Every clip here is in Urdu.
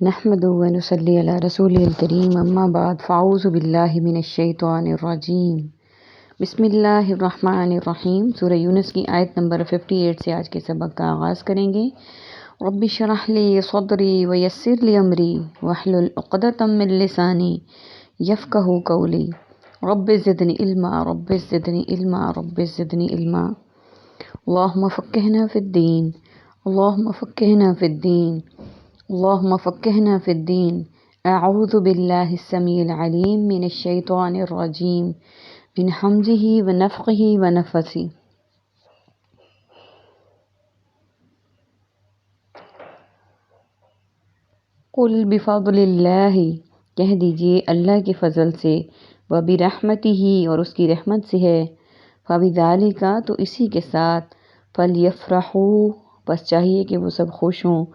نحمده ونصلي على رسوله الكريم اما بعد فاعوذ باللہ من الشیطان الرجیم بسم اللہ الرحمن الرحیم۔ سورہ یونس کی آیت نمبر 58 سے آج کے سبق کا آغاز کریں گے۔ رب اشرح لی صدری ویسر لی امری واحلل عقدۃ من لسانی یفقہوا قولی رب زدنی علما رب زدنی علما رب زدنی علما۔ اللہم فقہنا فی الدین اللہم فقہنا فی الدین اللہم فقہنا فی الدین۔ اعوذ باللہ السمیع العلیم من الشیطان الرجیم من حمزہ ونفخہ ونفثہ۔ قل بفضل اللہ، کہہ دیجئے اللہ کے فضل سے، وبرحمتہ اور اس کی رحمت سے ہے، فبذالک تو اسی کے ساتھ، فلیفرحوا بس چاہیے کہ وہ سب خوش ہوں،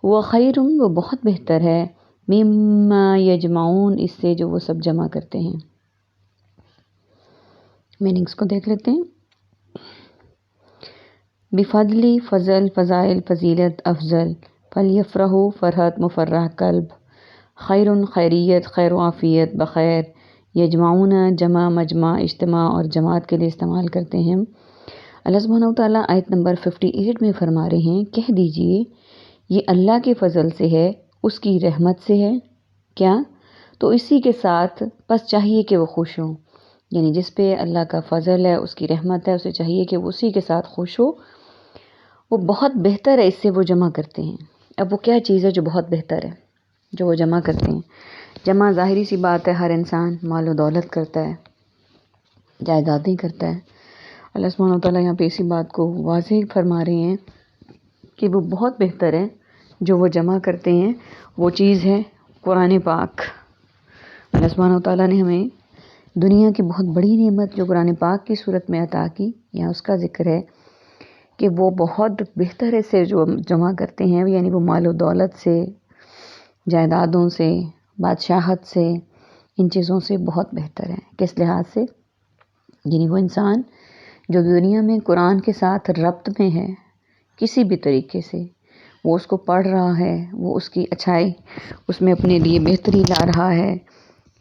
وہ خیر وہ بہت بہتر ہے، مما یجمعون اس سے جو وہ سب جمع کرتے ہیں۔ میننگز کو دیکھ لیتے ہیں۔ بفضلی فضل فضائل فضیلت افضل، فلیفرحوا فرحت مفرح قلب، خیر خیریت خیر و عافیت بخیر، یجمعون جمع مجمع اجتماع اور جماعت کے لیے استعمال کرتے ہیں۔ اللہ سبحانہ وتعالیٰ آیت نمبر 58 میں فرما رہے ہیں، کہہ دیجئے یہ اللہ کے فضل سے ہے، اس کی رحمت سے ہے، کیا؟ تو اسی کے ساتھ بس چاہیے کہ وہ خوش ہوں، یعنی جس پہ اللہ کا فضل ہے، اس کی رحمت ہے، اسے چاہیے کہ وہ اسی کے ساتھ خوش ہو، وہ بہت بہتر ہے، اس سے وہ جمع کرتے ہیں۔ اب وہ کیا چیز ہے جو بہت بہتر ہے جو وہ جمع کرتے ہیں؟ جمع ظاہری سی بات ہے، ہر انسان مال و دولت کرتا ہے، جائیدادیں کرتا ہے۔ اللہ سبحانہ وتعالیٰ یہاں پہ اسی بات کو واضح فرما رہے ہیں کہ وہ بہت بہتر ہے جو وہ جمع کرتے ہیں، وہ چیز ہے قرآن پاک۔ اللہ سبحانہ وتعالیٰ نے ہمیں دنیا کی بہت بڑی نعمت جو قرآن پاک کی صورت میں عطا کی، یہاں اس کا ذکر ہے کہ وہ بہت بہتر ہے سے جو جمع کرتے ہیں، یعنی وہ مال و دولت سے، جائیدادوں سے، بادشاہت سے، ان چیزوں سے بہت بہتر ہے۔ کس لحاظ سے؟ یعنی وہ انسان جو دنیا میں قرآن کے ساتھ ربط میں ہے کسی بھی طریقے سے، وہ اس کو پڑھ رہا ہے، وہ اس کی اچھائی اس میں اپنے لیے بہتری لا رہا ہے،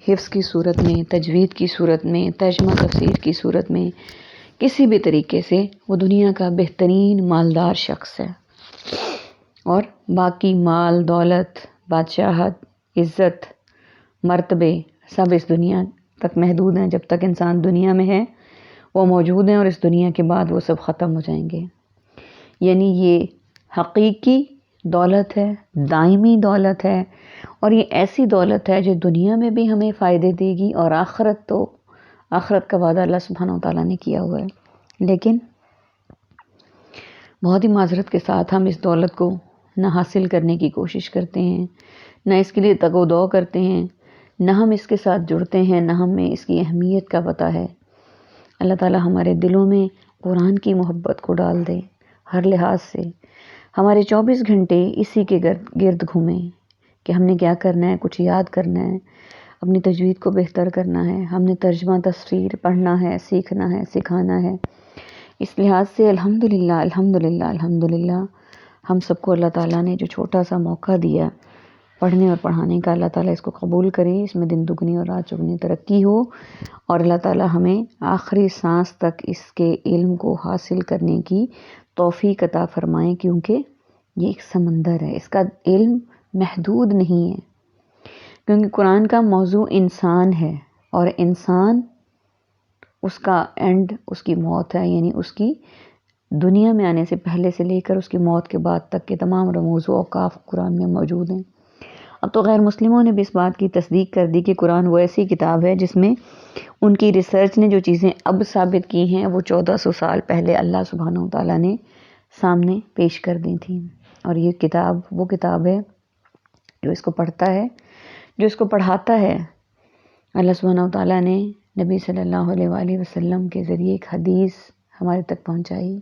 حفظ کی صورت میں، تجوید کی صورت میں، ترجمہ تفسیر کی صورت میں، کسی بھی طریقے سے وہ دنیا کا بہترین مالدار شخص ہے۔ اور باقی مال دولت بادشاہت عزت مرتبے سب اس دنیا تک محدود ہیں، جب تک انسان دنیا میں ہے وہ موجود ہیں، اور اس دنیا کے بعد وہ سب ختم ہو جائیں گے۔ یعنی یہ حقیقی دولت ہے، دائمی دولت ہے، اور یہ ایسی دولت ہے جو دنیا میں بھی ہمیں فائدے دے گی، اور آخرت کا وعدہ اللہ سبحانہ وتعالیٰ نے کیا ہوا ہے۔ لیکن بہت ہی معذرت کے ساتھ ہم اس دولت کو نہ حاصل کرنے کی کوشش کرتے ہیں، نہ اس کے لیے تگ و دو کرتے ہیں، نہ ہم اس کے ساتھ جڑتے ہیں، نہ ہمیں اس کی اہمیت کا پتہ ہے۔ اللہ تعالیٰ ہمارے دلوں میں قرآن کی محبت کو ڈال دے، ہر لحاظ سے ہمارے 24 گھنٹے اسی کے گرد گھومیں کہ ہم نے کیا کرنا ہے، کچھ یاد کرنا ہے، اپنی تجوید کو بہتر کرنا ہے، ہم نے ترجمہ تفسیر پڑھنا ہے، سیکھنا ہے، سکھانا ہے۔ اس لحاظ سے الحمدللہ الحمدللہ الحمدللہ ہم سب کو اللہ تعالیٰ نے جو چھوٹا سا موقع دیا پڑھنے اور پڑھانے کا، اللہ تعالیٰ اس کو قبول کرے، اس میں دن دگنی اور رات چگنی ترقی ہو، اور اللہ تعالیٰ ہمیں آخری سانس تک اس کے علم کو حاصل کرنے کی توفیق عطا فرمائیں، کیونکہ یہ ایک سمندر ہے، اس کا علم محدود نہیں ہے، کیونکہ قرآن کا موضوع انسان ہے، اور انسان اس کا اینڈ اس کی موت ہے، یعنی اس کی دنیا میں آنے سے پہلے سے لے کر اس کی موت کے بعد تک کے تمام رموز و اوقاف قرآن میں موجود ہیں۔ اب تو غیر مسلموں نے بھی اس بات کی تصدیق کر دی کہ قرآن وہ ایسی کتاب ہے جس میں ان کی ریسرچ نے جو چیزیں اب ثابت کی ہیں وہ 1400 سال پہلے اللہ سبحانہ وتعالیٰ نے سامنے پیش کر دی تھیں۔ اور یہ کتاب وہ کتاب ہے جو اس کو پڑھتا ہے، جو اس کو پڑھاتا ہے۔ اللہ سبحانہ وتعالیٰ نے نبی صلی اللہ علیہ وآلہ وسلم کے ذریعے ایک حدیث ہمارے تک پہنچائی،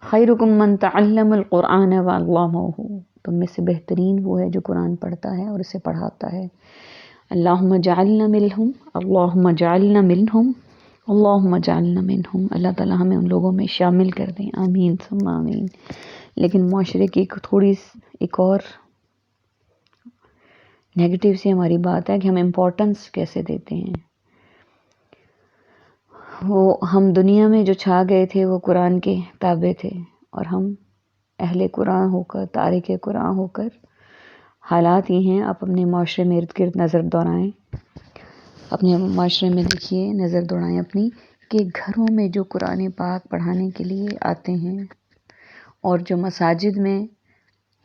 خیرکم من تعلم القرآن وعلمہ، تم میں سے بہترین وہ ہے جو قرآن پڑھتا ہے اور اسے پڑھاتا ہے۔ اللہم جعلنا منہم اللہم جعلنا منہم اللہم جعلنا منہم، اللہ تعالیٰ ہمیں ان لوگوں میں شامل کر دیں، آمین ثم آمین۔ لیکن معاشرے کی ایک اور نیگیٹو سی ہماری بات ہے کہ ہم امپورٹنس کیسے دیتے ہیں. وہ ہم دنیا میں جو چھا گئے تھے وہ قرآن کے تابع تھے، اور ہم اہل قرآن ہو کر، تارک قرآن ہو کر، حالات یہ ہیں. آپ اپنے معاشرے میں ارد گرد نظر دوڑائیں، اپنے معاشرے میں دیکھیے، نظر دوڑائیں اپنی، کہ گھروں میں جو قرآن پاک پڑھانے کے لیے آتے ہیں، اور جو مساجد میں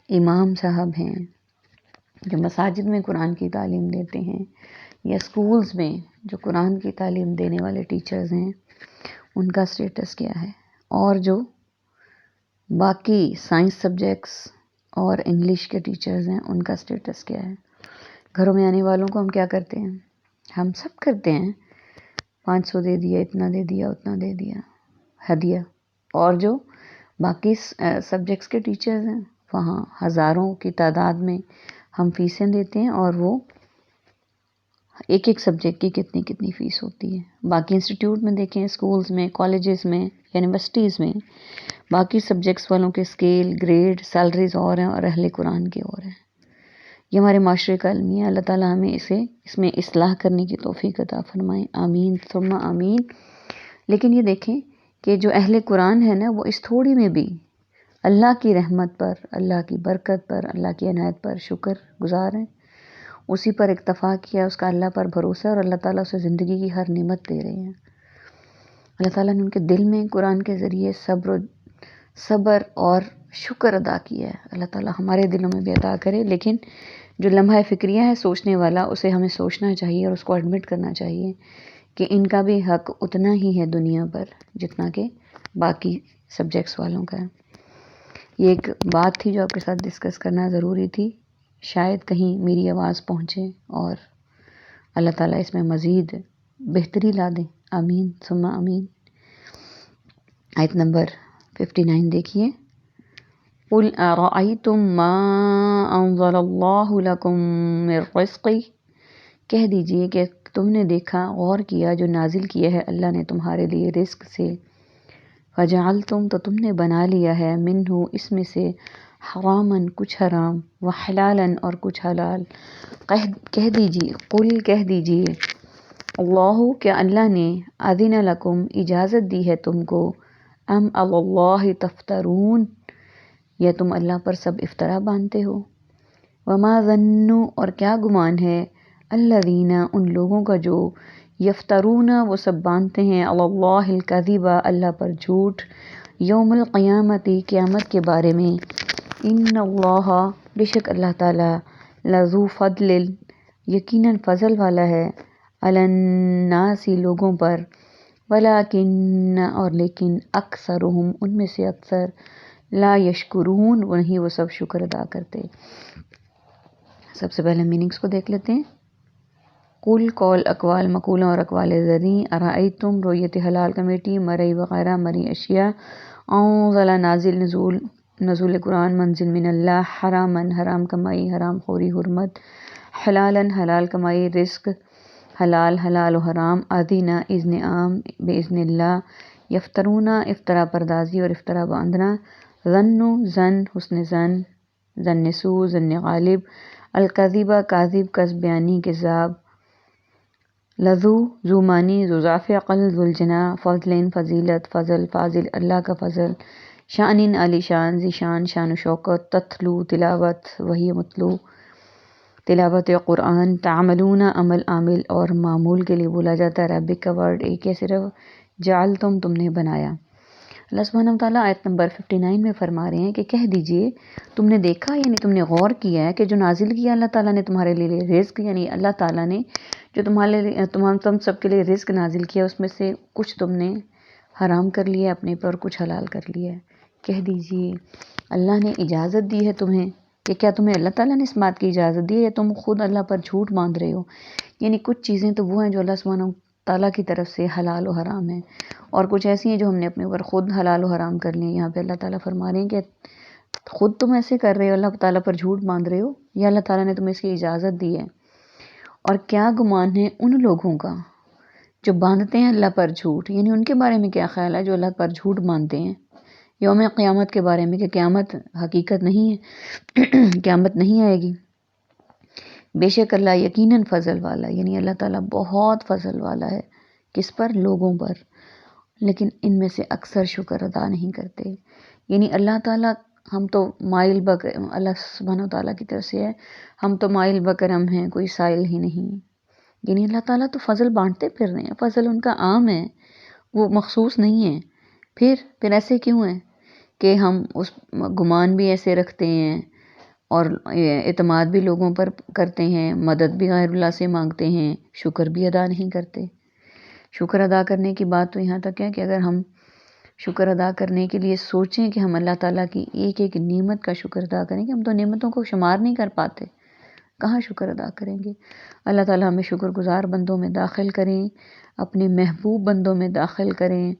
امام صاحب ہیں، جو مساجد میں قرآن کی تعلیم دیتے ہیں، یا اسکولز میں جو قرآن کی تعلیم دینے والے ٹیچرز ہیں، ان کا سٹیٹس کیا ہے، اور جو باقی سائنس سبجیکٹس اور انگلش کے ٹیچرز ہیں ان کا سٹیٹس کیا ہے. گھروں میں آنے والوں کو ہم کیا کرتے ہیں؟ ہم سب کرتے ہیں، 500 دے دیا، اتنا دے دیا، اتنا دے دیا، ہدیہ. اور جو باقی سبجیکٹس کے ٹیچرز ہیں وہاں ہزاروں کی تعداد میں ہم فیسیں دیتے ہیں، اور وہ ایک ایک سبجیکٹ کی کتنی کتنی فیس ہوتی ہے. باقی انسٹیٹیوٹ میں دیکھیں، اسکولز میں، کالجز میں، یونیورسٹیز میں، باقی سبجیکٹس والوں کے اسکیل، گریڈ، سیلریز اور ہیں، اور اہل قرآن کے اور ہیں. یہ ہمارے معاشرے کا المیہ. اللہ تعالیٰ ہمیں اس میں اصلاح کرنے کی توفیق عطا فرمائیں. آمین ثم آمین. لیکن یہ دیکھیں کہ جو اہل قرآن ہے نا، وہ اس تھوڑی میں بھی اللہ کی رحمت پر، اللہ کی برکت پر، اللہ کی عنایت پر شکر گزار ہیں. اسی پر اکتفا کیا، اس کا اللہ پر بھروسہ، اور اللہ تعالیٰ اسے زندگی کی ہر نعمت دے رہے ہیں. اللہ تعالیٰ نے ان کے دل میں قرآن کے ذریعے صبر اور شکر ادا کیا ہے. اللہ تعالیٰ ہمارے دلوں میں بھی عطا کرے. لیکن جو لمحہ فکریہ ہے سوچنے والا، اسے ہمیں سوچنا چاہیے اور اس کو ایڈمٹ کرنا چاہیے کہ ان کا بھی حق اتنا ہی ہے دنیا پر جتنا کہ باقی سبجیکٹس والوں کا ہے. یہ ایک بات تھی جو آپ کے ساتھ ڈسکس کرنا ضروری تھی. شاید کہیں میری آواز پہنچے اور اللہ تعالیٰ اس میں مزید بہتری لا دیں. آمین ثم آمین. آیت نمبر 59 دیکھیے. قُلْ أَرَأَيْتُمْ مَا أَنزَلَ اللَّهُ لَكُم مِّن رِّزْقٍ، کہہ دیجئے کہ تم نے دیکھا، غور کیا، جو نازل کیا ہے اللہ نے تمہارے لیے رزق سے. فَجَعَلْتُمْ، تو تم نے بنا لیا ہے، مِنْہُ، اس میں سے، حراماً، کچھ حرام، وحلالاً، اور کچھ حلال. کہہ دیجئے، قل، کہہ دیجئے، اللہ، کیا اللہ نے، اذن لکم، اجازت دی ہے تم کو، ام علی اللہ تفترون، یا تم اللہ پر سب افطرا باندھتے ہو. وما ظن، اور کیا گمان ہے، الذین، ان لوگوں کا جو، یفترون، وہ سب باندھتے ہیں، علی اللہ الکذب، اللہ پر جھوٹ، یوم القیامت، قیامت کے بارے میں. ان اللہ، بے شک اللہ تعالیٰ، لذو فضل، یقیناً فضل والا ہے، علی الناس، لوگوں پر، ولکن، اور لیکن، اکثرہم، ان میں سے اکثر، لا یشکرون، نہیں وہ سب شکر ادا کرتے. سب سے پہلے میننگز کو دیکھ لیتے ہیں. قل، قول، اقوال، مقولہ اور اقوال زرعی. ارائیتم، رویت حلال کمیٹی، مرئی وغیرہ، مری اشیاء. انزل، نازل، نزول قرآن، منزل من اللہ. حرامن، حرام کمائی، حرام خوری، حرمت. حلالن، حلال کمائی، رزق، حلال، حلال و حرام. اذن، اذن عام، باذن اللہ. یفترون، افطرا پردازی اور افطرا باندھنا. ظن، زن، حسن زن، ظن سو، ظن غالب. الکذب، کاذب، کذب بیانی، کذاب. لذو، ذو معنی، ذو اضافی عقل، ذو الجناح. فضل، فضیلت، فضل، فاضل، اللہ کا فضل. شان، علی شان، ذی شان، شان و شوکت. تتلو، تلاوت، وہی متلو، تلاوت قرآن. تعملون، عمل، عامل اور معمول کے لیے بولا جاتا ہے. عربک کا ورڈ ایک ہے صرف. جعلتم، تم نے بنایا. اللہ سبحانہ وتعالیٰ آیت نمبر 59 میں فرما رہے ہیں کہ کہہ دیجئے، تم نے دیکھا، یعنی تم نے غور کیا ہے کہ جو نازل کیا اللہ تعالیٰ نے تمہارے لیے رزق، یعنی اللہ تعالیٰ نے جو تم سب کے لیے رزق نازل کیا، اس میں سے کچھ تم نے حرام کر لیا اپنے پر، کچھ حلال کر لیا ہے. کہہ دیجئے اللہ نے اجازت دی ہے تمہیں، کہ کیا تمہیں اللہ تعالیٰ نے اس بات کی اجازت دی ہے، یا تم خود اللہ پر جھوٹ باندھ رہے ہو. یعنی کچھ چیزیں تو وہ ہیں جو اللہ سبحانہ تعالیٰ کی طرف سے حلال و حرام ہیں، اور کچھ ایسی ہیں جو ہم نے اپنے اوپر خود حلال و حرام کر لی ہیں. یہاں پہ اللہ تعالیٰ فرما رہے ہیں کہ خود تم ایسے کر رہے ہو، اللہ تعالیٰ پر جھوٹ باندھ رہے ہو، یا اللہ تعالیٰ نے تمہیں اس کی اجازت دی ہے. اور کیا گمان ہے ان لوگوں کا جو باندھتے ہیں اللہ پر جھوٹ، یعنی ان کے بارے میں کیا خیال ہے جو اللہ پر جھوٹ باندھتے ہیں یوم قیامت کے بارے میں، کہ قیامت حقیقت نہیں ہے، قیامت نہیں آئے گی. بے شک اللہ یقیناً فضل والا ہے، یعنی اللہ تعالیٰ بہت فضل والا ہے، کس پر؟ لوگوں پر، لیکن ان میں سے اکثر شکر ادا نہیں کرتے۔ یعنی اللہ تعالیٰ، ہم تو مائل اللہ سبحانہ تعالیٰ کی طرف سے ہے، ہم تو مائل بکرم ہیں، کوئی سائل ہی نہیں۔ یعنی اللہ تعالیٰ تو فضل بانٹتے پھر رہے ہیں، فضل ان کا عام ہے، وہ مخصوص نہیں ہے۔ پھر ایسے کیوں ہے کہ ہم اس گمان بھی ایسے رکھتے ہیں اور اعتماد بھی لوگوں پر کرتے ہیں، مدد بھی غیر اللہ سے مانگتے ہیں، شکر بھی ادا نہیں کرتے۔ شکر ادا کرنے کی بات تو یہاں تک ہے کہ اگر ہم شکر ادا کرنے کے لیے سوچیں کہ ہم اللہ تعالیٰ کی ایک ایک نعمت کا شکر ادا کریں گے، ہم تو نعمتوں کو شمار نہیں کر پاتے، کہاں شکر ادا کریں گے؟ اللہ تعالیٰ ہمیں شکر گزار بندوں میں داخل کریں، اپنے محبوب بندوں میں داخل کریں،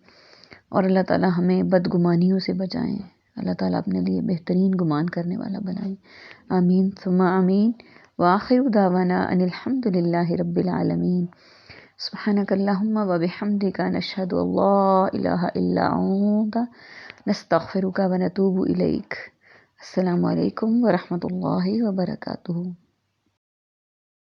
اور اللہ تعالیٰ ہمیں بدگمانیوں سے بچائیں، اللہ تعالیٰ اپنے لیے بہترین گمان کرنے والا بنائیں۔ آمین ثم آمین، وآخر دعوانا ان الحمد للہ رب العالمین۔ سبحانک اللہم وبحمدک، نشہد ان لا الہ الا انت، نستغفرک ونتوب الیک۔ السلام علیکم ورحمۃ اللہ وبرکاتہ۔